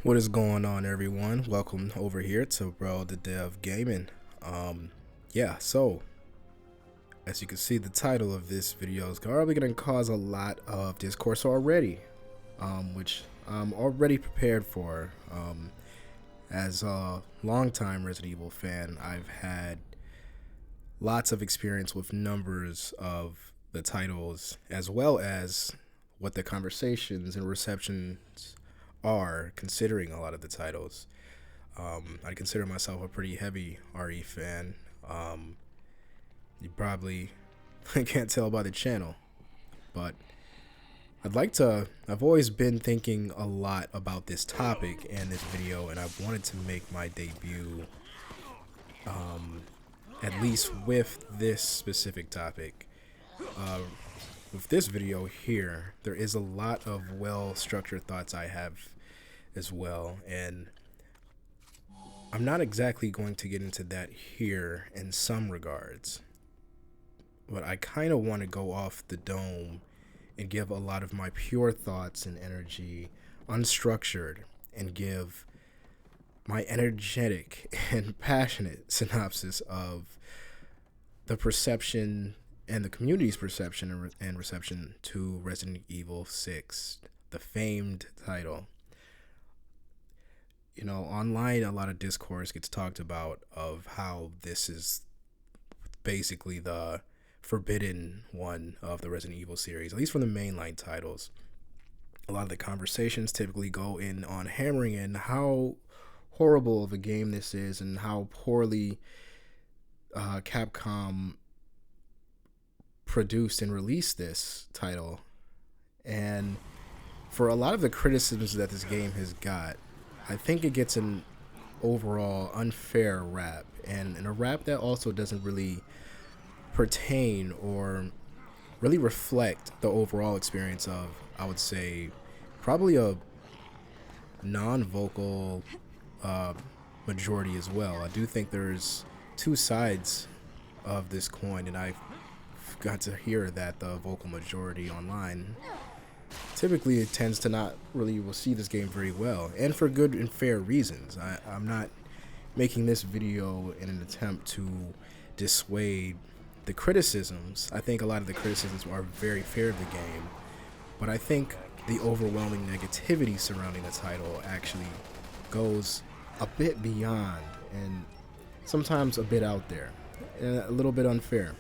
What is going on, everyone? Welcome over here to Bro the Dev Gaming. So as you can see, the title of this video is probably going to cause a lot of discourse already, which I'm already prepared for. As a longtime Resident Evil fan, I've had lots of experience with numbers of the titles, as well as what the conversations and receptions are considering a lot of the titles. I consider myself a pretty heavy RE fan. You probably can't tell by the channel, but I've always been thinking a lot about this topic and this video, and I've wanted to make my debut, at least with this specific topic. With this video here, there is a lot of well-structured thoughts I have as well, and I'm not exactly going to get into that here in some regards, but I kind of want to go off the dome and give a lot of my pure thoughts and energy unstructured and give my energetic and passionate synopsis of the perception and the community's perception and reception to Resident Evil 6, the famed title. You know, online a lot of discourse gets talked about of how this is basically the forbidden one of the Resident Evil series, at least from the mainline titles. A lot of the conversations typically go in on hammering in how horrible of a game this is and how poorly Capcom produced and released this title. And for a lot of the criticisms that this game has got, I think it gets an overall unfair rap, and a rap that also doesn't really pertain or really reflect the overall experience of, I would say, probably a non-vocal majority as well. I do think there's two sides of this coin, and I've got to hear that the vocal majority online typically it tends to not really will see this game very well, and for good and fair reasons. I'm not making this video in an attempt to dissuade the criticisms. I think a lot of the criticisms are very fair of the game, but I think the overwhelming negativity surrounding the title actually goes a bit beyond and sometimes a bit out there and a little bit unfair.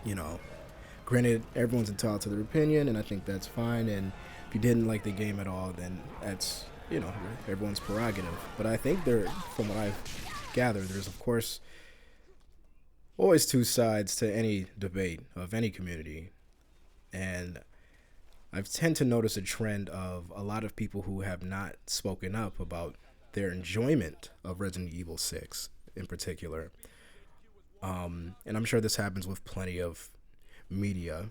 You know, granted, everyone's entitled to their opinion, and I think that's fine. And if you didn't like the game at all, then that's, everyone's prerogative. But I think from what I've gathered, there's, of course, always two sides to any debate of any community. And I tend to notice a trend of a lot of people who have not spoken up about their enjoyment of Resident Evil 6 in particular. And I'm sure this happens with plenty of media,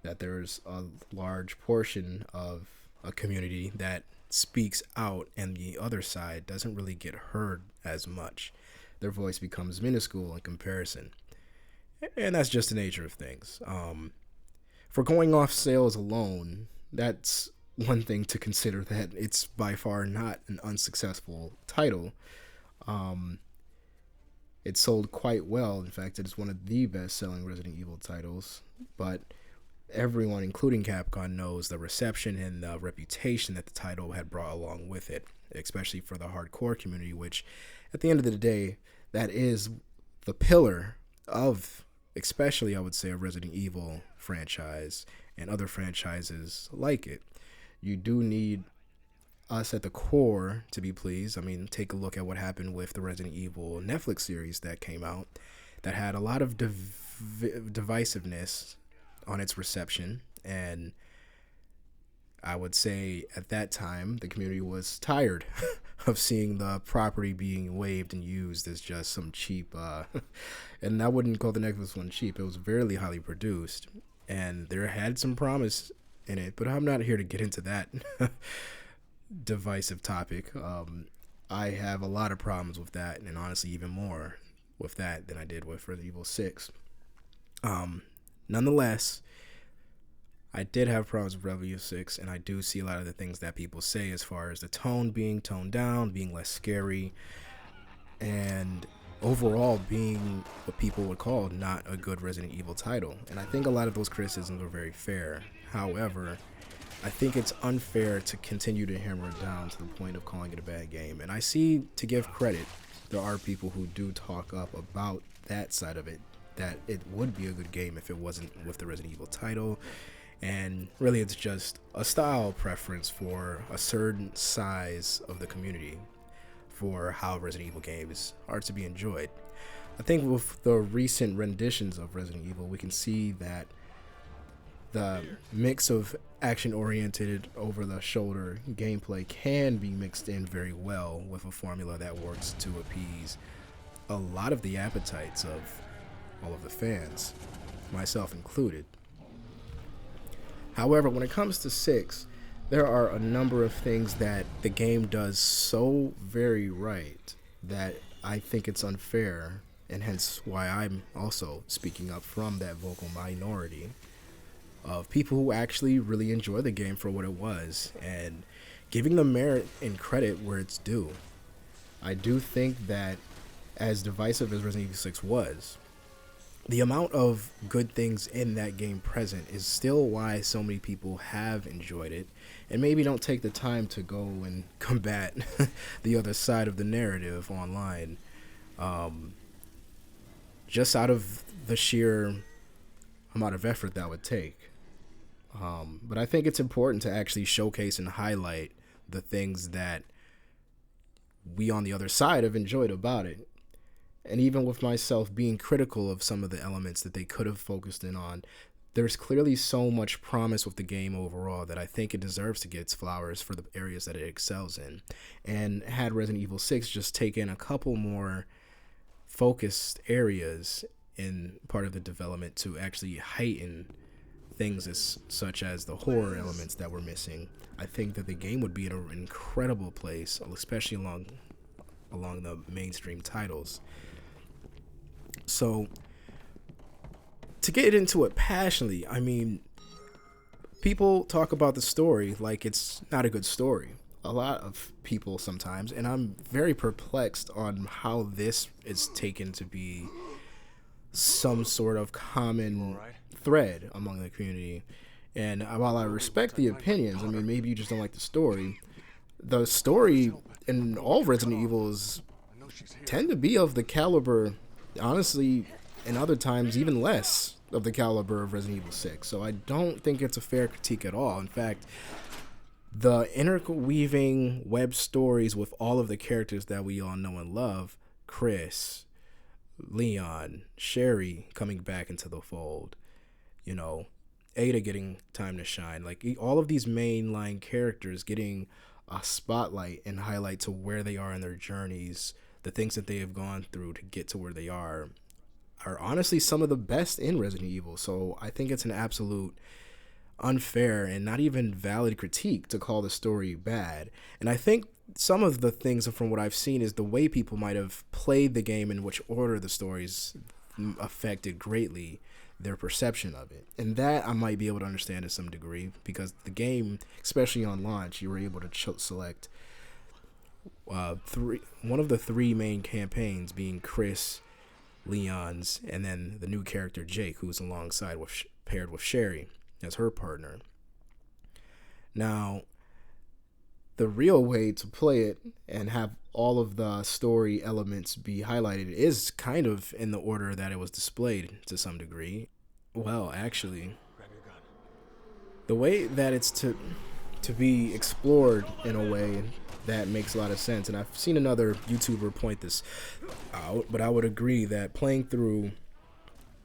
that there's a large portion of a community that speaks out and the other side doesn't really get heard as much. Their voice becomes minuscule in comparison, and that's just the nature of things. For going off sales alone, that's one thing to consider, that it's by far not an unsuccessful title. It sold quite well. In fact, it is one of the best-selling Resident Evil titles. But everyone, including Capcom, knows the reception and the reputation that the title had brought along with it, especially for the hardcore community, which, at the end of the day, that is the pillar of, especially, I would say, a Resident Evil franchise and other franchises like it. You do need us at the core to be pleased. I mean, take a look at what happened with the Resident Evil Netflix series that came out that had a lot of divisiveness on its reception, and I would say at that time the community was tired of seeing the property being waved and used as just some cheap and I wouldn't call the Netflix one cheap. It was very highly produced and there had some promise in it, but I'm not here to get into that divisive topic. I have a lot of problems with that, and honestly even more with that than I did with Resident Evil 6. Nonetheless, I did have problems with Revelio 6, and I do see a lot of the things that people say as far as the tone being toned down, being less scary, and overall being what people would call not a good Resident Evil title. And I think a lot of those criticisms are very fair. However, I think it's unfair to continue to hammer it down to the point of calling it a bad game. And I see, to give credit, there are people who do talk up about that side of it, that it would be a good game if it wasn't with the Resident Evil title. And really, it's just a style preference for a certain size of the community for how Resident Evil games are to be enjoyed. I think with the recent renditions of Resident Evil, we can see that the mix of action-oriented, over-the-shoulder gameplay can be mixed in very well with a formula that works to appease a lot of the appetites of all of the fans, myself included. However, when it comes to 6, there are a number of things that the game does so very right that I think it's unfair, and hence why I'm also speaking up from that vocal minority of people who actually really enjoy the game for what it was and giving the merit and credit where it's due. I do think that as divisive as Resident Evil 6 was, the amount of good things in that game present is still why so many people have enjoyed it and maybe don't take the time to go and combat the other side of the narrative online, just out of the sheer amount of effort that would take. But I think it's important to actually showcase and highlight the things that we on the other side have enjoyed about it. And even with myself being critical of some of the elements that they could have focused in on, there's clearly so much promise with the game overall that I think it deserves to get its flowers for the areas that it excels in. And had Resident Evil 6 just taken a couple more focused areas in part of the development to actually heighten things such as the horror elements that were missing, I think that the game would be in an incredible place, especially along the mainstream titles. So, to get into it passionately, I mean, people talk about the story like it's not a good story. A lot of people sometimes, and I'm very perplexed on how this is taken to be some sort of common thread among the community. And while I respect the opinions, I mean, maybe you just don't like the story. The story in all Resident Evils tend to be of the caliber, honestly, and other times even less of the caliber of Resident Evil 6. So I don't think it's a fair critique at all. In fact, the interweaving web stories with all of the characters that we all know and love, Chris, Leon, Sherry coming back into the fold, you know, Ada getting time to shine, like all of these mainline characters getting a spotlight and highlight to where they are in their journeys, the things that they have gone through to get to where they are honestly some of the best in Resident Evil. So I think it's an absolute unfair and not even valid critique to call the story bad. And I think some of the things from what I've seen is the way people might have played the game, in which order the stories affected greatly their perception of it. And that I might be able to understand to some degree, because the game, especially on launch, you were able to select one of the three main campaigns, being Chris, Leon's, and then the new character Jake, who's alongside paired with Sherry as her partner. Now, the real way to play it and have all of the story elements be highlighted is kind of in the order that it was displayed to some degree. Well, actually, the way that it's to be explored in a way that makes a lot of sense, and I've seen another YouTuber point this out, but I would agree that playing through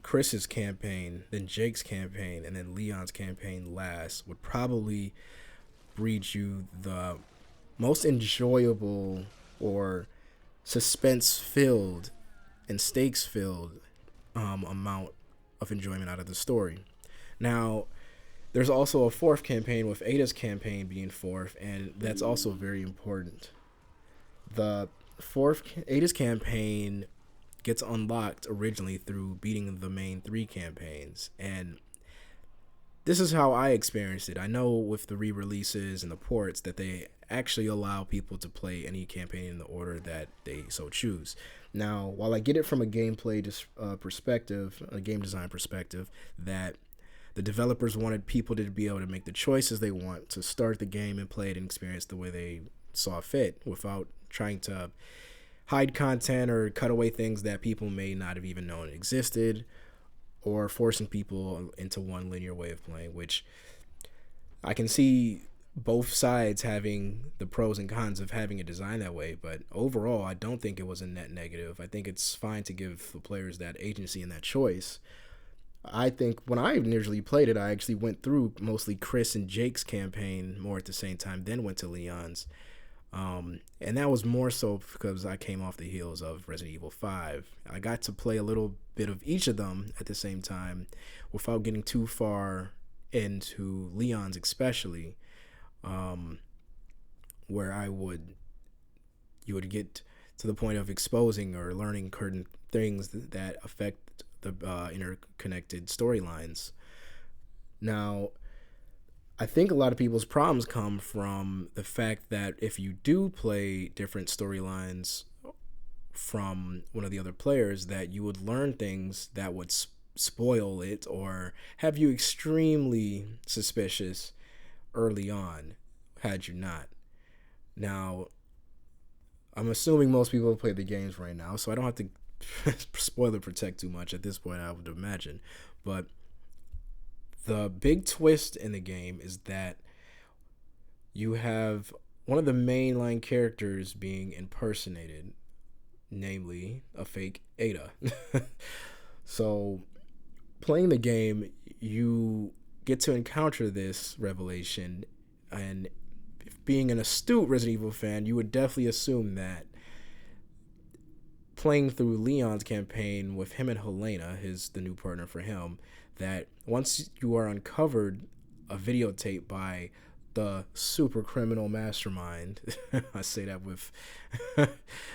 Chris's campaign, then Jake's campaign, and then Leon's campaign last would probably breed you the most enjoyable or suspense-filled and stakes-filled amount of enjoyment out of the story. Now, there's also a fourth campaign, with Ada's campaign being fourth, and that's also very important. The fourth Ada's campaign gets unlocked originally through beating the main three campaigns, and this is how I experienced it. I know with the re-releases and the ports that they actually allow people to play any campaign in the order that they so choose. Now, while I get it from a perspective, a game design perspective, that the developers wanted people to be able to make the choices they want to start the game and play it and experience the way they saw fit without trying to hide content or cut away things that people may not have even known existed, or forcing people into one linear way of playing, which I can see both sides having the pros and cons of having it designed that way. But overall, I don't think it was a net negative. I think it's fine to give the players that agency and that choice. I think when I initially played it, I actually went through mostly Chris and Jake's campaign more at the same time, then went to Leon's. And that was more so because I came off the heels of Resident Evil 5. I got to play a little bit of each of them at the same time without getting too far into Leon's especially, where you would get to the point of exposing or learning certain things that affect the interconnected storylines. Now, I think a lot of people's problems come from the fact that if you do play different storylines from one of the other players, that you would learn things that would spoil it or have you extremely suspicious early on, had you not. Now, I'm assuming most people have played the games right now, so I don't have to spoiler protect too much at this point, I would imagine. But the big twist in the game is that you have one of the mainline characters being impersonated, namely a fake Ada. So, playing the game, you get to encounter this revelation, and being an astute Resident Evil fan, you would definitely assume that playing through Leon's campaign with him and Helena, the new partner for him, that once you are uncovered a videotape by the super criminal mastermind, I say that with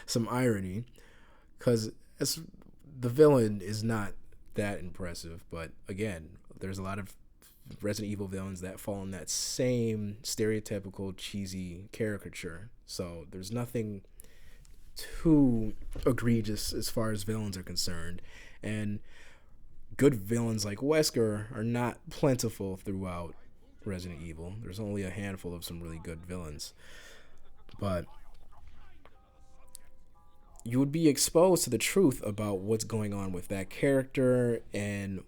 some irony, because the villain is not that impressive, but again, there's a lot of Resident Evil villains that fall in that same stereotypical cheesy caricature, so there's nothing too egregious as far as villains are concerned, and good villains like Wesker are not plentiful throughout Resident Evil. There's only a handful of some really good villains. But you would be exposed to the truth about what's going on with that character and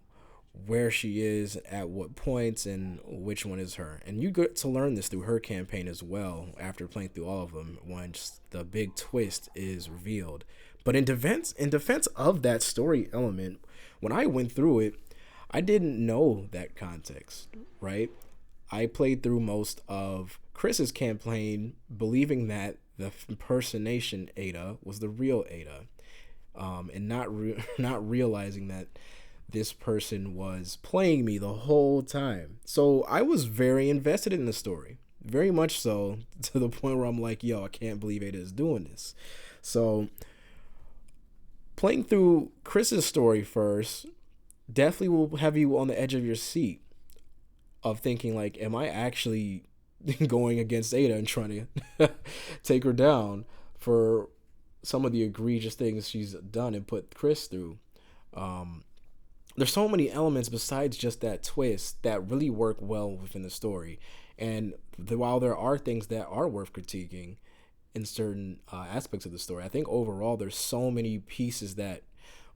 where she is at what points and which one is her. And you get to learn this through her campaign as well after playing through all of them once the big twist is revealed. But in defense of that story element, when I went through it, I didn't know that context, right? I played through most of Chris's campaign believing that the impersonation Ada was the real Ada, and not realizing that this person was playing me the whole time. So I was very invested in the story, very much so, to the point where I'm like, yo, I can't believe Ada is doing this. So playing through Chris's story first definitely will have you on the edge of your seat of thinking, like, am I actually going against Ada and trying to take her down for some of the egregious things she's done and put Chris through? There's so many elements besides just that twist that really work well within the story. And while there are things that are worth critiquing in certain aspects of the story, I think overall there's so many pieces that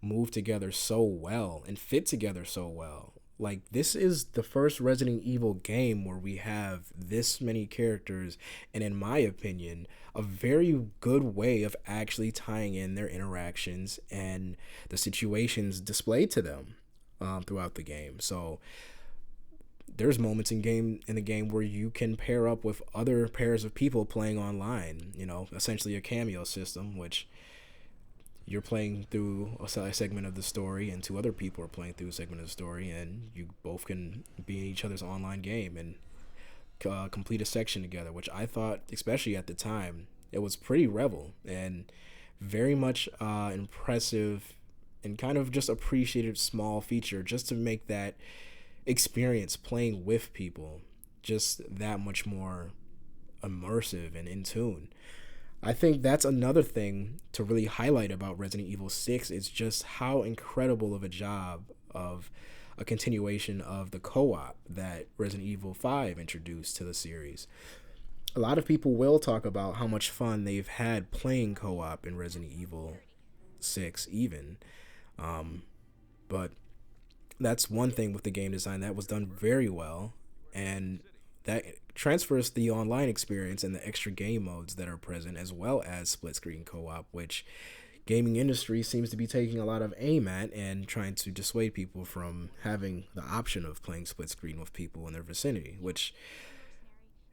move together so well and fit together so well. Like, this is the first Resident Evil game where we have this many characters, and in my opinion, a very good way of actually tying in their interactions and the situations displayed to them throughout the game. So there's moments in the game where you can pair up with other pairs of people playing online, essentially a cameo system, which you're playing through a segment of the story and two other people are playing through a segment of the story, and you both can be in each other's online game and complete a section together, which I thought, especially at the time, it was pretty revel and very much impressive and kind of just appreciated small feature just to make that experience playing with people just that much more immersive and in tune. I think that's another thing to really highlight about Resident Evil 6 is just how incredible of a job of a continuation of the co-op that Resident Evil 5 introduced to the series. A lot of people will talk about how much fun they've had playing co-op in Resident Evil 6 even. But that's one thing with the game design that was done very well, and that transfers the online experience and the extra game modes that are present, as well as split screen co-op, which gaming industry seems to be taking a lot of aim at and trying to dissuade people from having the option of playing split screen with people in their vicinity, which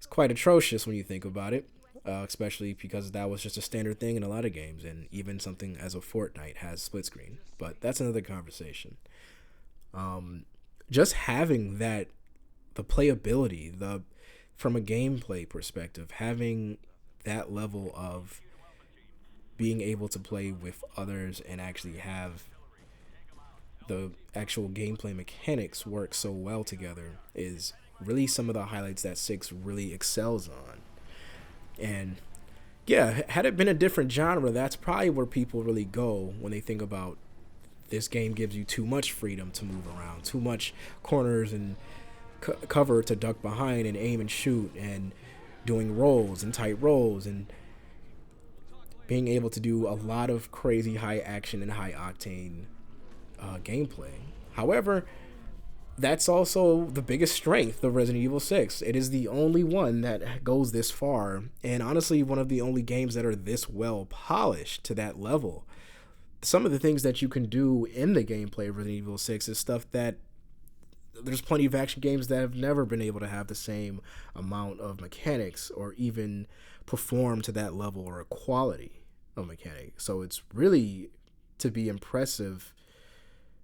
is quite atrocious when you think about it, especially because that was just a standard thing in a lot of games, and even something as a Fortnite has split screen. But that's another conversation. Just having that, the playability, from a gameplay perspective, having that level of being able to play with others and actually have the actual gameplay mechanics work so well together is really some of the highlights that 6 really excels on. And yeah, had it been a different genre, that's probably where people really go when they think about this game gives you too much freedom to move around, too much corners and cover to duck behind and aim and shoot, and doing rolls and tight rolls, and being able to do a lot of crazy high action and high octane gameplay. However, that's also the biggest strength of Resident Evil 6. It is the only one that goes this far, and honestly one of the only games that are this well polished to that level. Some of the things that you can do in the gameplay of Resident Evil 6 is stuff that there's plenty of action games that have never been able to have the same amount of mechanics or even perform to that level or a quality of mechanic. So it's really to be impressive.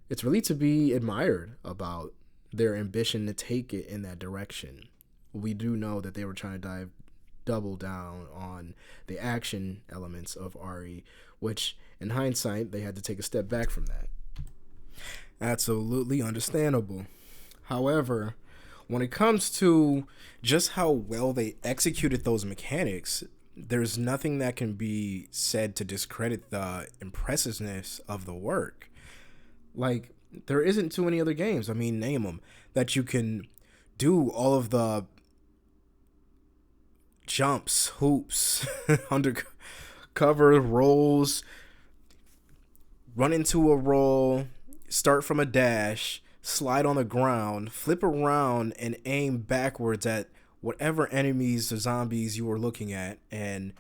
It's really to be admired about their ambition to take it in that direction. We do know that they were trying to double down on the action elements of RE, which in hindsight, they had to take a step back from that. Absolutely understandable. However, when it comes to just how well they executed those mechanics, there's nothing that can be said to discredit the impressiveness of the work. Like, there isn't too many other games, I mean, name them, that you can do all of the jumps, hoops, undercover rolls, run into a roll, start from a dash, slide on the ground, flip around, and aim backwards at whatever enemies or zombies you were looking at, and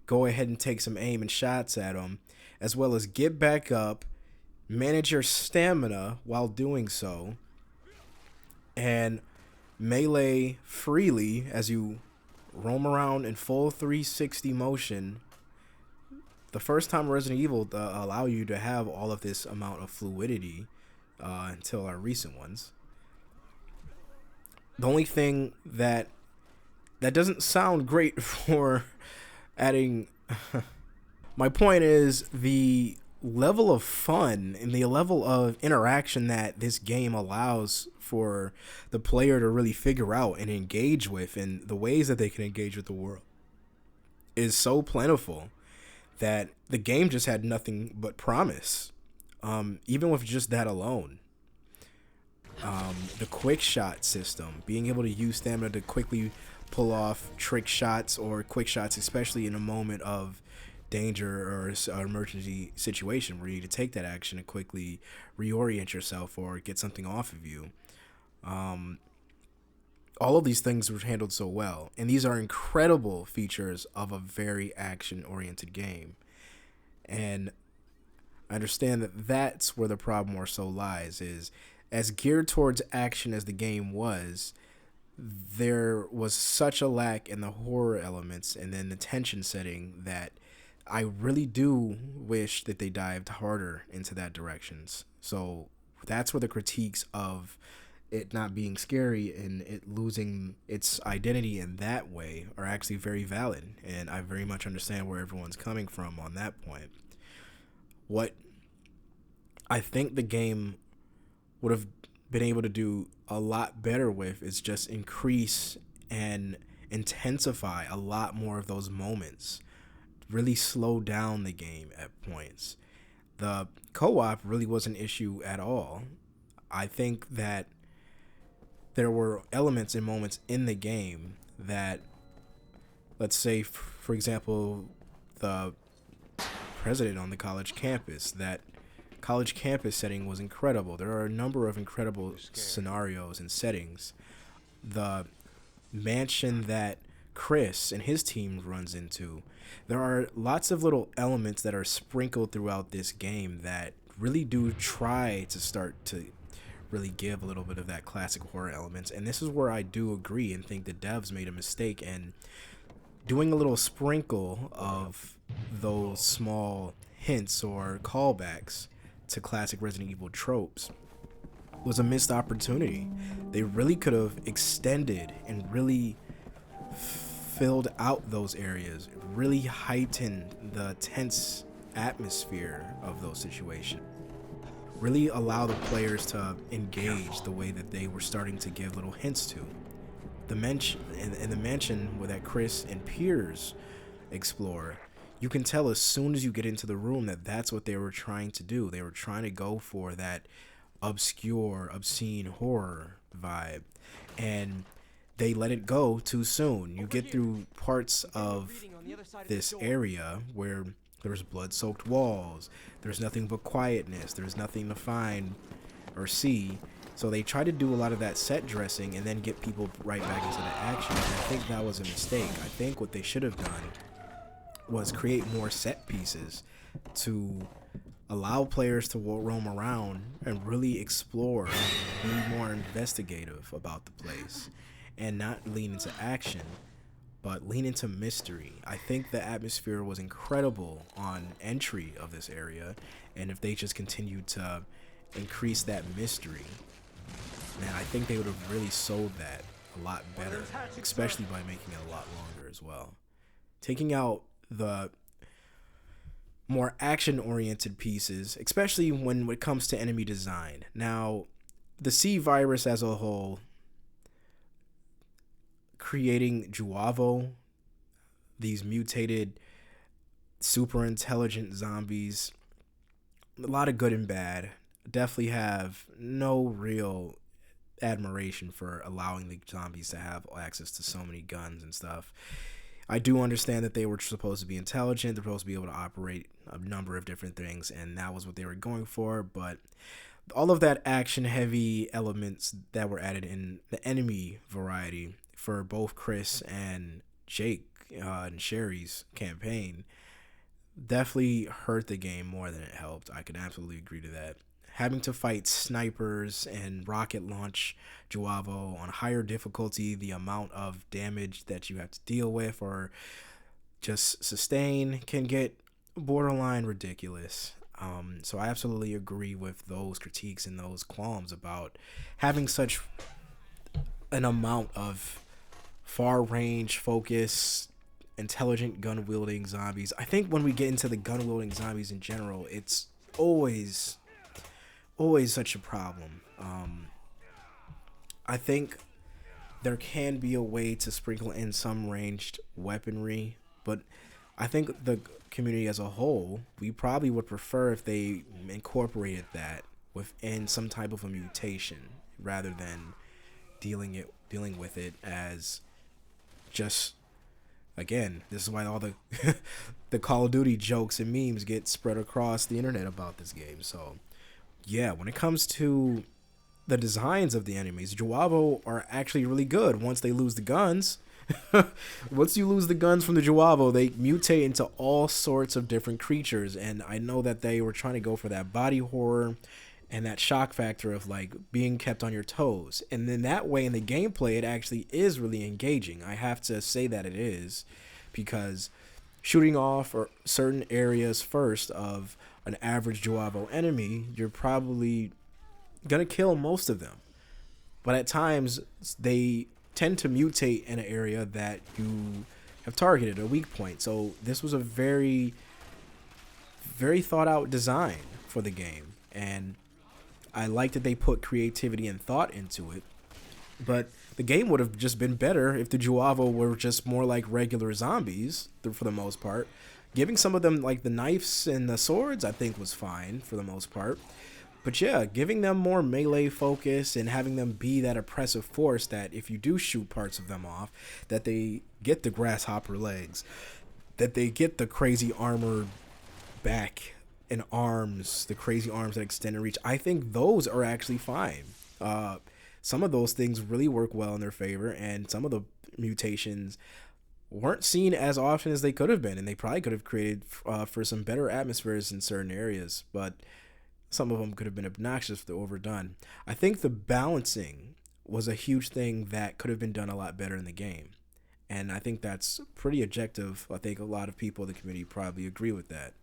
go ahead and take some aim and shots at them, as well as get back up, manage your stamina while doing so, and melee freely as you roam around in full 360 motion. The first time Resident Evil allow you to have all of this amount of fluidity until our recent ones. The only thing that doesn't sound great for adding my point is the level of fun and the level of interaction that this game allows for the player to really figure out and engage with, and the ways that they can engage with the world is so plentiful that the game just had nothing but promise. Even with just that alone. The quick shot system, being able to use stamina to quickly pull off trick shots or quick shots, especially in a moment of danger or an emergency situation where you need to take that action and quickly reorient yourself or get something off of you. All of these things were handled so well, and these are incredible features of a very action-oriented game. And I understand that that's where the problem or so lies, is as geared towards action as the game was, there was such a lack in the horror elements and then the tension setting that I really do wish that they dived harder into that directions. So that's where the critiques of it not being scary and it losing its identity in that way are actually very valid, and I very much understand where everyone's coming from on that point. What I think the game would have been able to do a lot better with is just increase and intensify a lot more of those moments. Really slow down the game at points. The co-op really was an issue at all. I think that there were elements and moments in the game that, let's say, for example, the president on the college campus, that college campus setting was incredible. There are a number of incredible scenarios and settings. The mansion that Chris and his team runs into. There are lots of little elements that are sprinkled throughout this game that really do try to start to really give a little bit of that classic horror elements. And this is where I do agree and think the devs made a mistake in doing a little sprinkle of those small hints or callbacks to classic Resident Evil tropes was a missed opportunity. They really could have extended and really filled out those areas, really heightened the tense atmosphere of those situations, really allow the players to engage the way that they were starting to give little hints to. The mansion where that Chris and Piers explore, you can tell as soon as you get into the room that that's what they were trying to do. They were trying to go for that obscure, obscene horror vibe, and they let it go too soon. You get through parts of this area where there's blood-soaked walls, there's nothing but quietness, there's nothing to find or see. So they try to do a lot of that set dressing and then get people right back into the action. And I think that was a mistake. I think what they should have done was create more set pieces to allow players to roam around and really explore, be more investigative about the place, and not lean into action, but lean into mystery. I think the atmosphere was incredible on entry of this area, and if they just continued to increase that mystery, man, I think they would have really sold that a lot better, especially by making it a lot longer as well. Taking out the more action-oriented pieces, especially when it comes to enemy design. Now, the C virus as a whole, creating Juavo, these mutated, super intelligent zombies, a lot of good and bad. Definitely have no real admiration for allowing the zombies to have access to so many guns and stuff. I do understand that they were supposed to be intelligent, they're supposed to be able to operate a number of different things, and that was what they were going for, but all of that action-heavy elements that were added in the enemy variety for both Chris and Jake and Sherry's campaign definitely hurt the game more than it helped. I can absolutely agree to that. Having to fight snipers and rocket launch Juavo on higher difficulty, the amount of damage that you have to deal with or just sustain can get borderline ridiculous. So I absolutely agree with those critiques and those qualms about having such an amount of far range focus, intelligent gun wielding zombies. I think when we get into the gun wielding zombies in general, it's always such a problem. I think there can be a way to sprinkle in some ranged weaponry, but I think the community as a whole, we probably would prefer if they incorporated that within some type of a mutation rather than dealing with it as just, again, this is why all the the Call of Duty jokes and memes get spread across the internet about this game. So yeah, when it comes to the designs of the enemies, Juavo are actually really good once they lose the guns. Once you lose the guns from the Juavo, they mutate into all sorts of different creatures, and I know that they were trying to go for that body horror and that shock factor of like being kept on your toes. And then that way in the gameplay, it actually is really engaging. I have to say that it is, because shooting off or certain areas first of an average Juavo enemy, you're probably gonna kill most of them. But at times, they tend to mutate in an area that you have targeted, a weak point. So this was a very, very thought out design for the game. And I like that they put creativity and thought into it. But the game would have just been better if the Juavo were just more like regular zombies for the most part. Giving some of them like the knives and the swords, I think, was fine for the most part. But yeah, giving them more melee focus and having them be that oppressive force that if you do shoot parts of them off, that they get the grasshopper legs, that they get the crazy armored back and arms, the crazy arms that extend and reach. I think those are actually fine. Some of those things really work well in their favor, and some of the mutations weren't seen as often as they could have been, and they probably could have created for some better atmospheres in certain areas, but some of them could have been obnoxious if they're overdone. I think the balancing was a huge thing that could have been done a lot better in the game, and I think that's pretty objective. I think a lot of people in the community probably agree with that.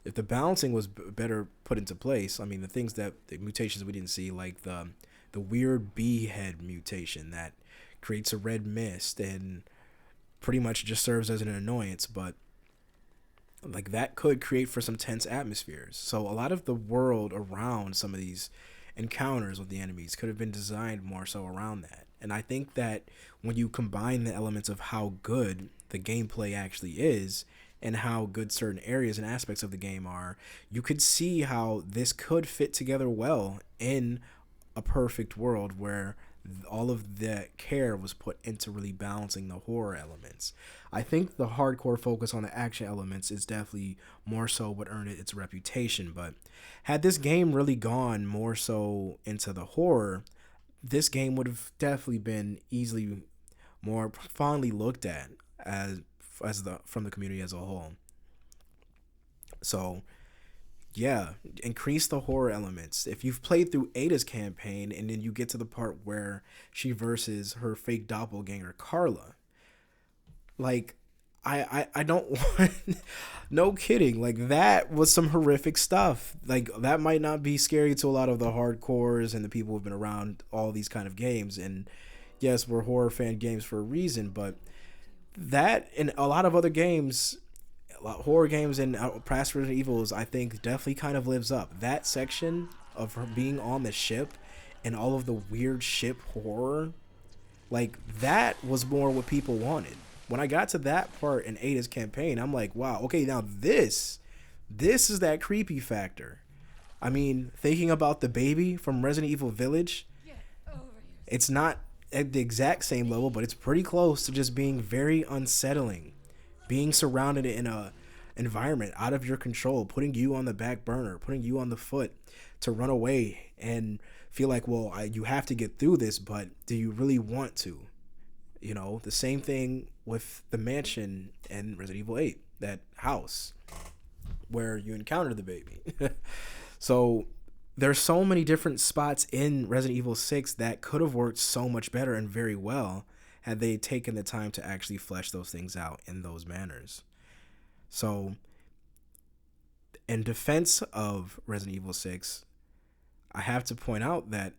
If the balancing was better put into place, I mean, the mutations we didn't see, like the weird bee head mutation that creates a red mist and pretty much just serves as an annoyance, but like that could create for some tense atmospheres. So a lot of the world around some of these encounters with the enemies could have been designed more so around that. And I think that when you combine the elements of how good the gameplay actually is and how good certain areas and aspects of the game are, you could see how this could fit together well in a perfect world where all of the care was put into really balancing the horror elements. I think the hardcore focus on the action elements is definitely more so what earned it its reputation, but had this game really gone more so into the horror, this game would have definitely been easily more fondly looked at as the from the community as a whole. So yeah, increase the horror elements. If you've played through Ada's campaign and then you get to the part where she versus her fake doppelganger Carla, like I don't want no kidding, like that was some horrific stuff. Like that might not be scary to a lot of the hardcores and the people who've been around all these kind of games, and yes, we're horror fan games for a reason, but that and a lot of other games, horror games and past Resident Evils, I think definitely kind of lives up. That section of her being on the ship and all of the weird ship horror, like that was more what people wanted. When I got to that part in Ada's campaign, I'm like, wow, okay, now this is that creepy factor. I mean, thinking about the baby from Resident Evil Village, it's not at the exact same level, but it's pretty close to just being very unsettling. Being surrounded in a environment out of your control, putting you on the back burner, putting you on the foot to run away and feel like, well, you have to get through this, but do you really want to? You know, the same thing with the mansion in Resident Evil 8, that house where you encounter the baby. So there's so many different spots in Resident Evil 6 that could have worked so much better and very well had they taken the time to actually flesh those things out in those manners. So in defense of Resident Evil 6, I have to point out that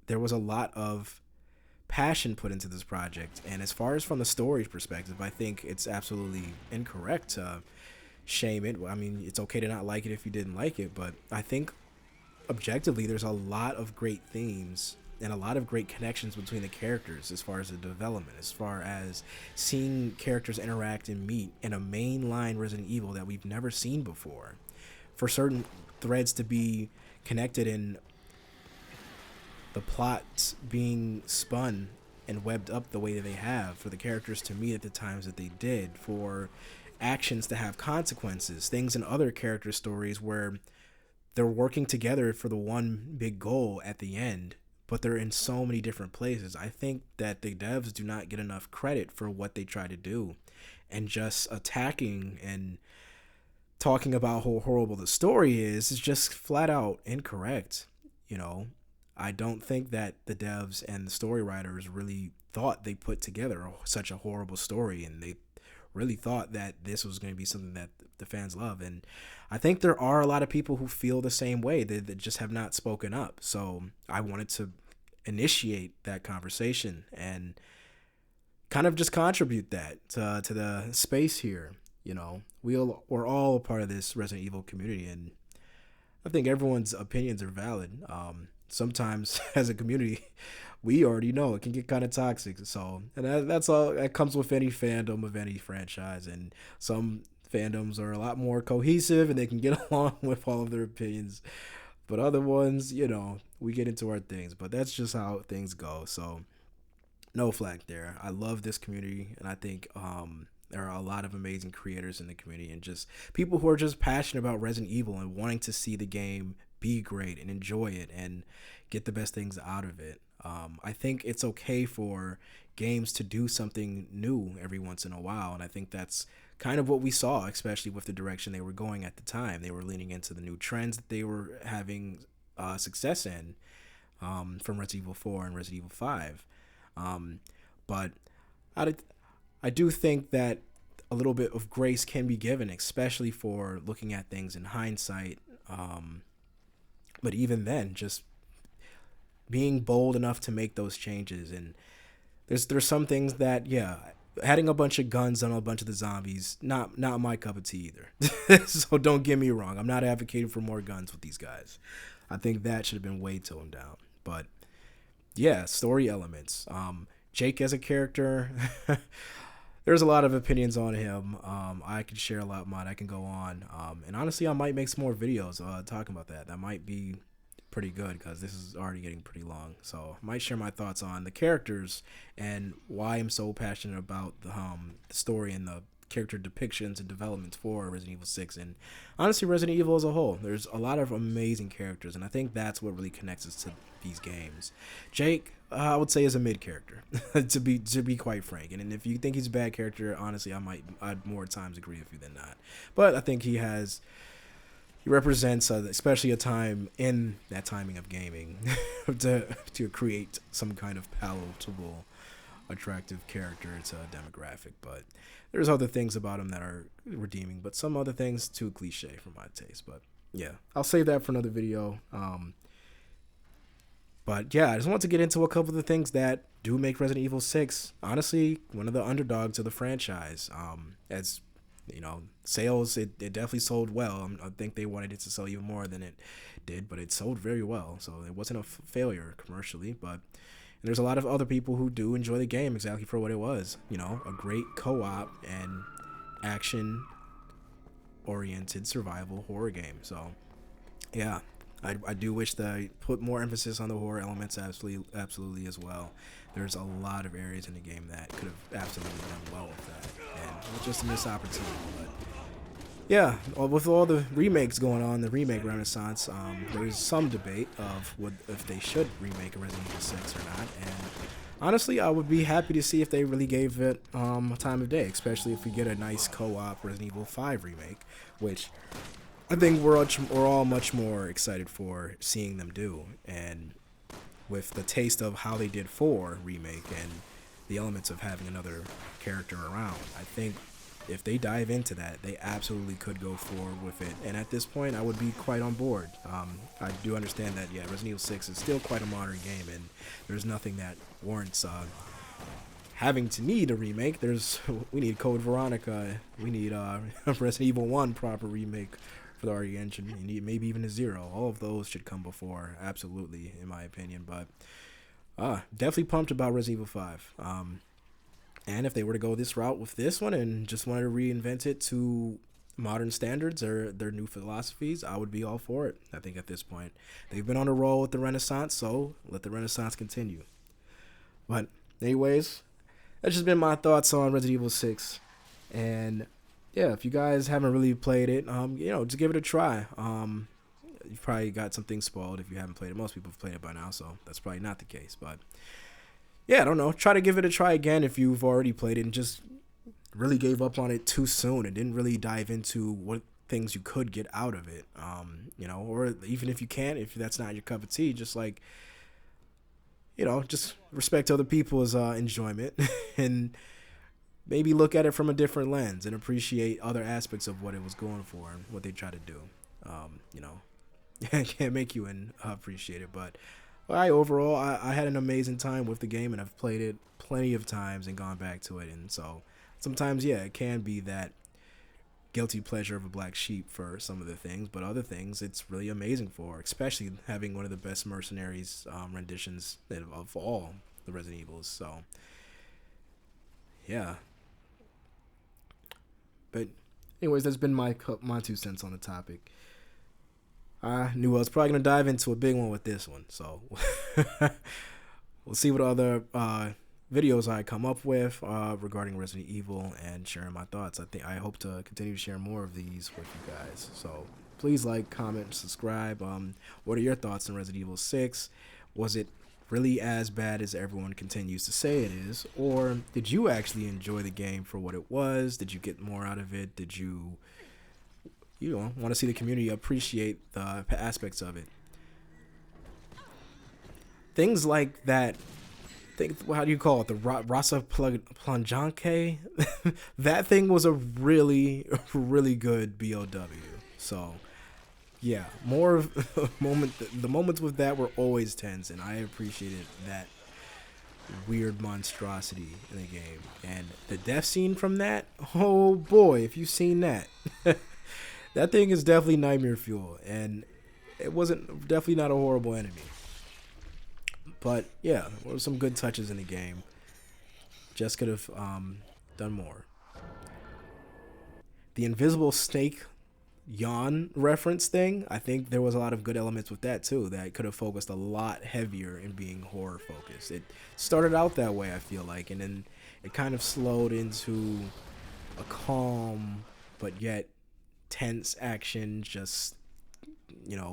there was a lot of passion put into this project, and as far as from the story's perspective, I think it's absolutely incorrect to shame it. I mean, it's okay to not like it if you didn't like it, but I think objectively there's a lot of great themes and a lot of great connections between the characters as far as the development, as far as seeing characters interact and meet in a mainline Resident Evil that we've never seen before. For certain threads to be connected and the plots being spun and webbed up the way that they have, for the characters to meet at the times that they did, for actions to have consequences, things in other character stories where they're working together for the one big goal at the end, but they're in so many different places. I think that the devs do not get enough credit for what they try to do, and just attacking and talking about how horrible the story is just flat out incorrect. You know, I don't think that the devs and the story writers really thought they put together such a horrible story, and they really thought that this was going to be something that the fans love. And I think there are a lot of people who feel the same way, that just have not spoken up. So I wanted to initiate that conversation and kind of just contribute that to the space here. You know, we're all a part of this Resident Evil community, and I think everyone's opinions are valid. Sometimes as a community, we already know it can get kind of toxic. So, and that's all that comes with any fandom of any franchise. And some fandoms are a lot more cohesive and they can get along with all of their opinions. But other ones, we get into our things. But that's just how things go. So, no flack there. I love this community, and I think there are a lot of amazing creators in the community and just people who are just passionate about Resident Evil and wanting to see the game be great and enjoy it and get the best things out of it. I think it's okay for games to do something new every once in a while, and I think that's kind of what we saw, especially with the direction they were going at the time. They were leaning into the new trends that they were having success in from Resident Evil 4 and Resident Evil 5. But I do think that a little bit of grace can be given, especially for looking at things in hindsight. But even then, just being bold enough to make those changes. And there's some things that, adding a bunch of guns on a bunch of the zombies, not my cup of tea either. So don't get me wrong. I'm not advocating for more guns with these guys. I think that should have been way toned down. But yeah, story elements. Jake as a character, there's a lot of opinions on him. I could share a lot of mine. I can go on. And honestly, I might make some more videos talking about that. That might be pretty good because this is already getting pretty long. So I might share my thoughts on the characters and why I'm so passionate about the story and the character depictions and developments for Resident Evil 6 and honestly Resident Evil as a whole. There's a lot of amazing characters, and I think that's what really connects us to these games. Jake, I would say, is a mid character to be quite frank, and if you think he's a bad character, honestly I'd more times agree with you than not. But I think he represents especially a time in that timing of gaming to create some kind of palatable, attractive character to a demographic. But there's other things about him that are redeeming, but some other things too cliche for my taste. But yeah, I'll save that for another video. But yeah, I just want to get into a couple of the things that do make Resident Evil 6 honestly one of the underdogs of the franchise. As sales, it definitely sold well. I think they wanted it to sell even more than it did, but it sold very well, so it wasn't a failure commercially. But there's a lot of other people who do enjoy the game exactly for what it was, a great co-op and action oriented survival horror game. So yeah, I do wish that I put more emphasis on the horror elements absolutely as well. There's a lot of areas in the game that could have absolutely done well with that, and it was just a missed opportunity. But yeah, with all the remakes going on, the remake renaissance, there is some debate of if they should remake a Resident Evil 6 or not. And honestly, I would be happy to see if they really gave it a time of day, especially if we get a nice co-op Resident Evil 5 remake, which I think we're all much more excited for seeing them do. And with the taste of how they did 4 remake and the elements of having another character around, I think if they dive into that, they absolutely could go forward with it. And at this point, I would be quite on board. I do understand that, Resident Evil 6 is still quite a modern game, and there's nothing that warrants having to need a remake. We need Code Veronica. We need Resident Evil 1 proper remake for the RE engine. You need maybe even a 0. All of those should come before, absolutely, in my opinion. But definitely pumped about Resident Evil 5. And if they were to go this route with this one and just wanted to reinvent it to modern standards or their new philosophies, I would be all for it. I think at this point they've been on a roll with the Renaissance, so let the Renaissance continue. But anyways, that's just been my thoughts on Resident Evil 6. And yeah, if you guys haven't really played it, just give it a try. You've probably got some things spoiled if you haven't played it. Most people have played it by now, so that's probably not the case. But yeah, I don't know. Try to give it a try again if you've already played it and just really gave up on it too soon and didn't really dive into what things you could get out of it. Or even if you can't, if that's not your cup of tea, just just respect other people's enjoyment and maybe look at it from a different lens and appreciate other aspects of what it was going for and what they try to do. I can't make you appreciate it, but overall, I had an amazing time with the game, and I've played it plenty of times and gone back to it. And so sometimes, it can be that guilty pleasure of a black sheep for some of the things, but other things it's really amazing for, especially having one of the best mercenaries renditions of all the Resident Evils. So yeah, but anyways, that's been my 2 cents on the topic. I knew I was probably gonna dive into a big one with this one, so we'll see what other videos I come up with regarding Resident Evil and sharing my thoughts. I hope to continue to share more of these with you guys. So please like, comment, subscribe. What are your thoughts on Resident Evil 6? Was it really as bad as everyone continues to say it is, or did you actually enjoy the game for what it was? Did you get more out of it? Did you want to see the community appreciate the aspects of it? Things like that. How do you call it? The Raskaplanje? That thing was a really, really good BOW. So, yeah, more of the moments with that were always tense, and I appreciated that weird monstrosity in the game. And the death scene from that, oh boy, if you've seen that, that thing is definitely nightmare fuel, and it wasn't definitely not a horrible enemy. But yeah, there were some good touches in the game. Just could have done more. The invisible snake yawn reference thing, I think there was a lot of good elements with that too, that could have focused a lot heavier in being horror focused. It started out that way, I feel like, and then it kind of slowed into a calm but yet tense action, just,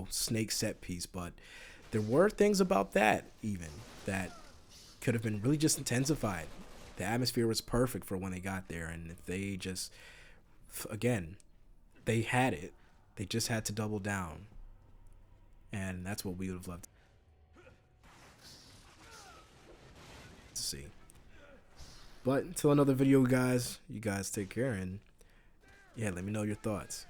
snake set piece. But there were things about that even that could have been really just intensified. The atmosphere was perfect for when they got there, and if they just, again, they had it. They just had to double down, and that's what we would have loved to see. But until another video, guys, you guys take care, and yeah, let me know your thoughts.